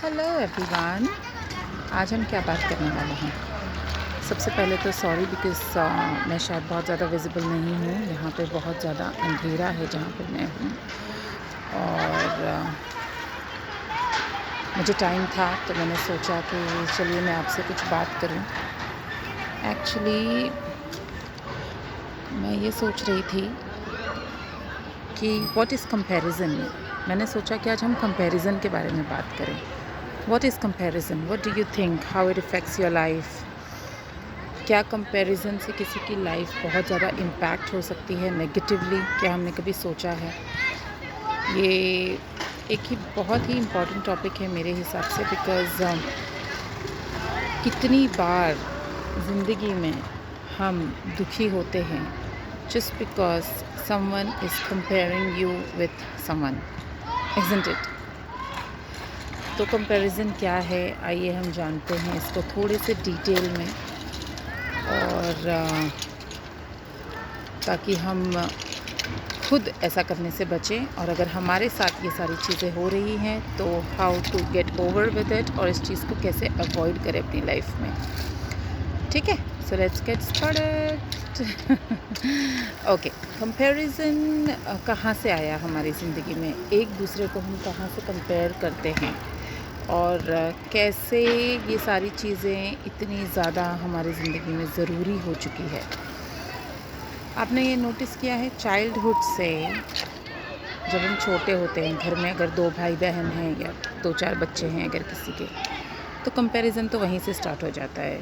Hello everyone. आज हम क्या बात करने वाले हैं। सबसे पहले तो सॉरी बिकॉज़ मैं शायद बहुत ज़्यादा विजिबल नहीं हूँ। यहाँ पे बहुत ज़्यादा अंधेरा है जहाँ पे मैं हूँ और मुझे टाइम था तो मैंने सोचा कि चलिए मैं आपसे कुछ बात करूँ। एक्चुअली मैं ये सोच रही थी कि व्हाट इज़ कंपैरिज़न। मैंने सोचा कि आज हम कंपैरिज़न के बारे में बात करें। What is comparison? What do you think? How it effects your life? क्या कंपैरिज़न से किसी की लाइफ बहुत ज़्यादा इम्पैक्ट हो सकती है नेगेटिवली? क्या हमने कभी सोचा है? ये एक ही बहुत ही इम्पॉर्टेंट टॉपिक है मेरे हिसाब से बिकॉज़ कितनी बार ज़िंदगी में हम दुखी होते हैं just because someone is comparing you with someone, isn't it? तो कंपैरिज़न क्या है, आइए हम जानते हैं इसको थोड़े से डिटेल में और ताकि हम खुद ऐसा करने से बचें और अगर हमारे साथ ये सारी चीज़ें हो रही हैं तो how to get over with it और इस चीज़ को कैसे अवॉइड करें अपनी लाइफ में। ठीक है, so let's get started. Okay, comparison कहाँ से आया हमारी ज़िंदगी में? एक दूसरे को हम कहाँ से कंपेयर करते हैं और कैसे ये सारी चीज़ें इतनी ज़्यादा हमारी ज़िंदगी में ज़रूरी हो चुकी है। आपने ये नोटिस किया है चाइल्डहुड से, जब हम छोटे होते हैं घर में अगर 2 भाई बहन हैं या 2-4 बच्चे हैं अगर किसी के, तो कंपैरिज़न तो वहीं से स्टार्ट हो जाता है,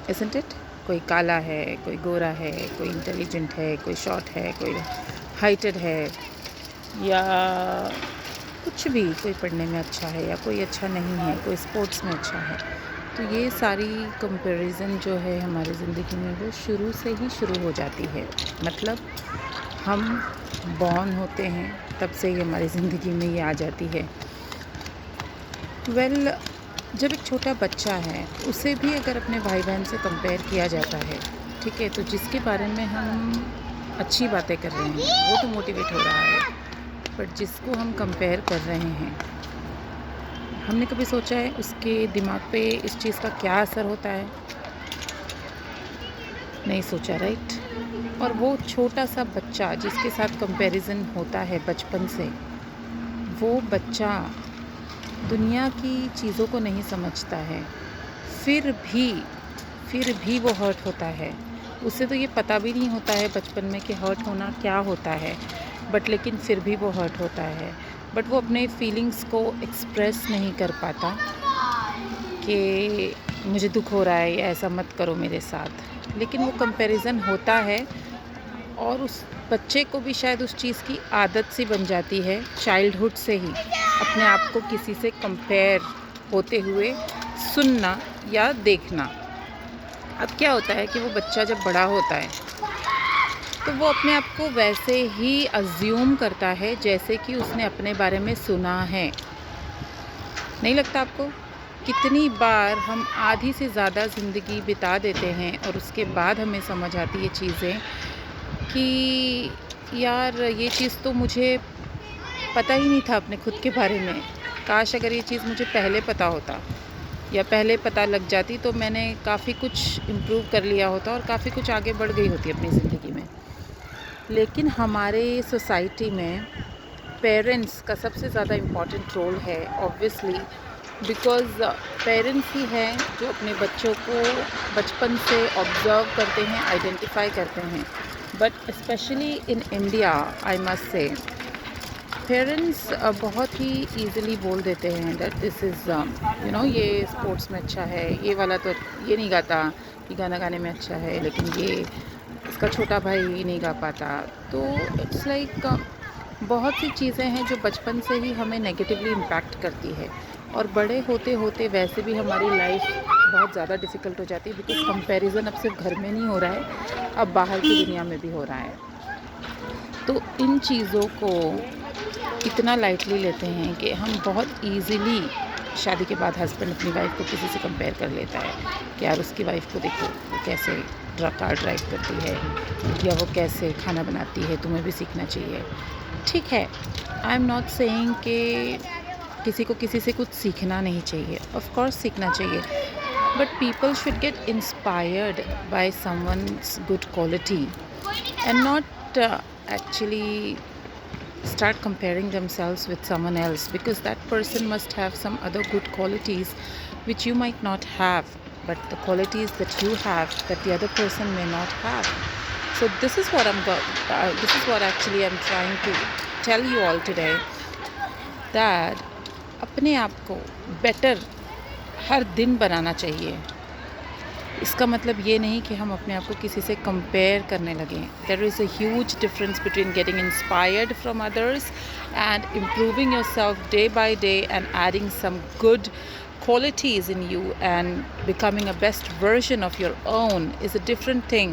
इज़न्ट इट? कोई काला है, कोई गोरा है, कोई इंटेलिजेंट है, कोई शॉर्ट है, कोई हाइटेड है या कुछ भी, कोई पढ़ने में अच्छा है या कोई अच्छा नहीं है, कोई स्पोर्ट्स में अच्छा है। तो ये सारी कंपैरिज़न जो है हमारी ज़िंदगी में वो शुरू से ही शुरू हो जाती है। मतलब हम बॉर्न होते हैं तब से ही हमारी ज़िंदगी में ये आ जाती है। जब एक छोटा बच्चा है उसे भी अगर अपने भाई बहन से कंपेयर किया जाता है, ठीक है, तो जिसके बारे में हम अच्छी बातें कर रहे हैं वो तो मोटिवेट हो रहा है, बट जिसको हम कंपेयर कर रहे हैं हमने कभी सोचा है उसके दिमाग पे इस चीज़ का क्या असर होता है? नहीं सोचा, राइट? और वो छोटा सा बच्चा जिसके साथ कंपैरिज़न होता है बचपन से, वो बच्चा दुनिया की चीज़ों को नहीं समझता है, फिर भी वो हर्ट होता है। उसे तो ये पता भी नहीं होता है बचपन में कि हर्ट होना क्या होता है, बट लेकिन फिर भी वो हर्ट होता है। बट वो अपने फीलिंग्स को एक्सप्रेस नहीं कर पाता कि मुझे दुःख हो रहा है या ऐसा मत करो मेरे साथ। लेकिन वो कंपैरिज़न होता है और उस बच्चे को भी शायद उस चीज़ की आदत सी बन जाती है चाइल्डहुड से ही, अपने आप को किसी से कंपेयर होते हुए सुनना या देखना। अब क्या होता है कि वो बच्चा जब बड़ा होता है तो वो अपने आप को वैसे ही अज़्यूम करता है जैसे कि उसने अपने बारे में सुना है। नहीं लगता आपको? कितनी बार हम आधी से ज़्यादा ज़िंदगी बिता देते हैं और उसके बाद हमें समझ आती है चीज़ें कि यार ये चीज़ तो मुझे पता ही नहीं था अपने खुद के बारे में। काश अगर ये चीज़ मुझे पहले पता होता या पहले पता लग जाती तो मैंने काफ़ी कुछ इम्प्रूव कर लिया होता और काफ़ी कुछ आगे बढ़ गई होती अपनी ज़िंदगी में। लेकिन हमारे सोसाइटी में पेरेंट्स का सबसे ज़्यादा इम्पॉर्टेंट रोल है ऑब्वियसली, बिकॉज़ पेरेंट्स ही हैं जो अपने बच्चों को बचपन से ऑब्ज़र्व करते हैं, आइडेंटिफ़ाई करते हैं। But specially in India I must say parents बहुत ही ईज़िली बोल देते हैं दैट दिस इज़ ये स्पोर्ट्स में अच्छा है, ये वाला तो ये नहीं गाता, ये गाना गाने में अच्छा है, लेकिन ये इसका छोटा भाई नहीं गा पाता। तो इट्स लाइक बहुत सी चीज़ें हैं जो बचपन से ही हमें नेगेटिवली इम्पैक्ट करती है और बड़े होते होते वैसे भी हमारी लाइफ बहुत ज़्यादा डिफ़िकल्ट हो जाती है बिकॉज़ कंपैरिज़न अब सिर्फ घर में नहीं हो रहा है, अब बाहर की दुनिया में भी हो रहा है। तो इन चीज़ों को इतना लाइटली लेते हैं कि हम बहुत ईज़िली शादी के बाद हस्बैंड अपनी वाइफ को किसी से कंपेयर कर लेता है कि यार उसकी वाइफ को देखो वो कैसे कार ड्राइव करती है या वो कैसे खाना बनाती है, तुम्हें भी सीखना चाहिए। ठीक है, आई एम नॉट सेइंग कि किसी को किसी से कुछ सीखना नहीं चाहिए, ऑफ कोर्स सीखना चाहिए, but people should get inspired by someone's good quality and not actually start comparing themselves with someone else, because that person must have some other good qualities which you might not have, but the qualities that you have that the other person may not have. So this is what this is what actually I'm trying to tell you all today, that अपने आप को better हर दिन बनाना चाहिए। इसका मतलब ये नहीं कि हम अपने आप को किसी से कंपेयर करने लगें। There is a huge difference between getting inspired from others and improving yourself day by day and adding some good qualities in you and becoming a best version of your own is a different thing,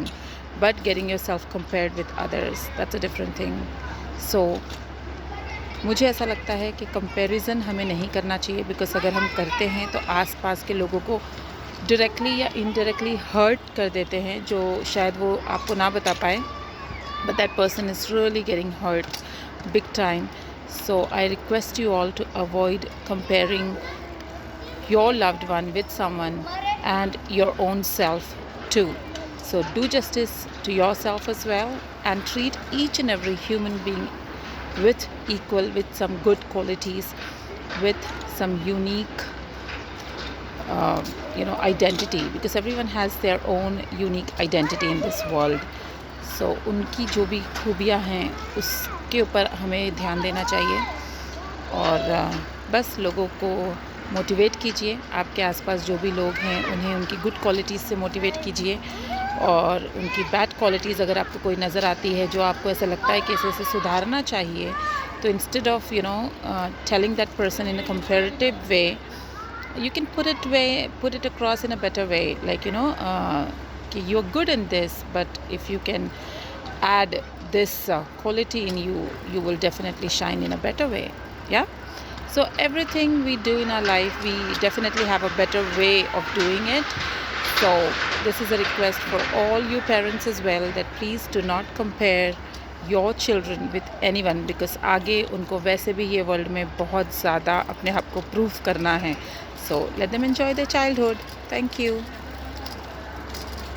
but getting yourself compared with others, that's a different thing. So मुझे ऐसा लगता है कि comparison हमें नहीं करना चाहिए, because अगर हम करते हैं तो आसपास के लोगों को डायरेक्टली या इनडायरेक्टली हर्ट कर देते हैं, जो शायद वो आपको ना बता पाए, but that person is really getting hurt big time. So I request you all to avoid comparing your loved one with someone and your own self too. So do justice to yourself as well, and treat each and every human being with some good qualities, with some unique identity, because everyone has their own unique identity in this world. So उनकी जो भी खूबियाँ हैं उसके ऊपर हमें ध्यान देना चाहिए, और बस लोगों को मोटिवेट कीजिए. आपके आसपास जो भी लोग हैं उन्हें उनकी गुड क्वालिटीज़ से मोटिवेट कीजिए, और उनकी बैड क्वालिटीज़ अगर आपको कोई नज़र आती है जो आपको ऐसा लगता है कि इसे सुधारना चाहिए, तो instead of telling that person in a comparative way, you can put it across in a better way, like you're good in this, but if you can add this quality in you, you will definitely shine in a better way. Yeah, so everything we do in our life, we definitely have a better way of doing it. So this is a request for all you parents as well, that please do not compare your children with anyone, because आगे उनको वैसे भी ये world में बहुत ज़्यादा अपने आप को प्रूव करना है. So let them enjoy their childhood. Thank you.